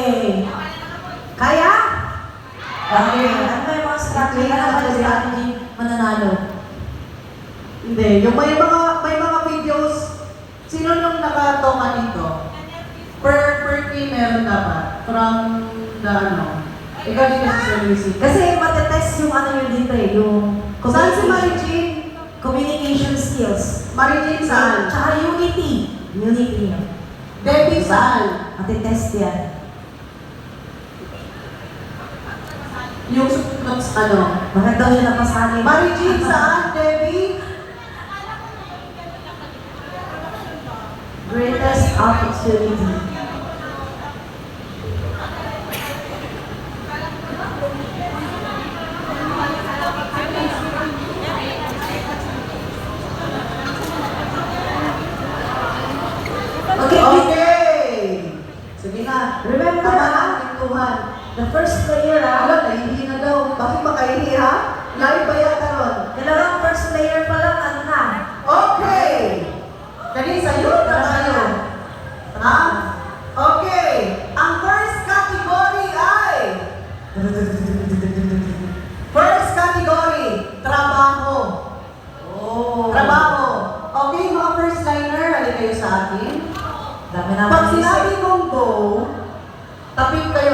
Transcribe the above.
Okay. Kaya? Okay. Ano ba yung mga strategy? Ano ba yung strategy mananalo? Hindi. Yung may mga videos, sino nung nakatoka nito? Per team meron dapat. From the ikaw dito sa servicing. Kasi matetest yung ano yun dito eh, yung Saan si Mary Jean? communication skills. Mary Jean saan? Tsaka unity. Unity. Debbie saan? Matetest yan. Yung sumunod Bakit daw siya napasali? Mary Jean saan? Debbie? Greatest opportunity. Okay! Sige na. Remember Tama na, ang pintuhan. the first player Alam, nahihi na daw. Bakit makahihi ha? Live ba yata ron? Dalawang first player pa lang, ano na? Okay! Dali, sa'yo na tayo. Ha? Okay! Ang first category ay... First category, trabaho. Oh. Trabaho. Okay, mga first liner, halika kayo sa akin. Dami na. Pag sinabi kong go, tapik kayo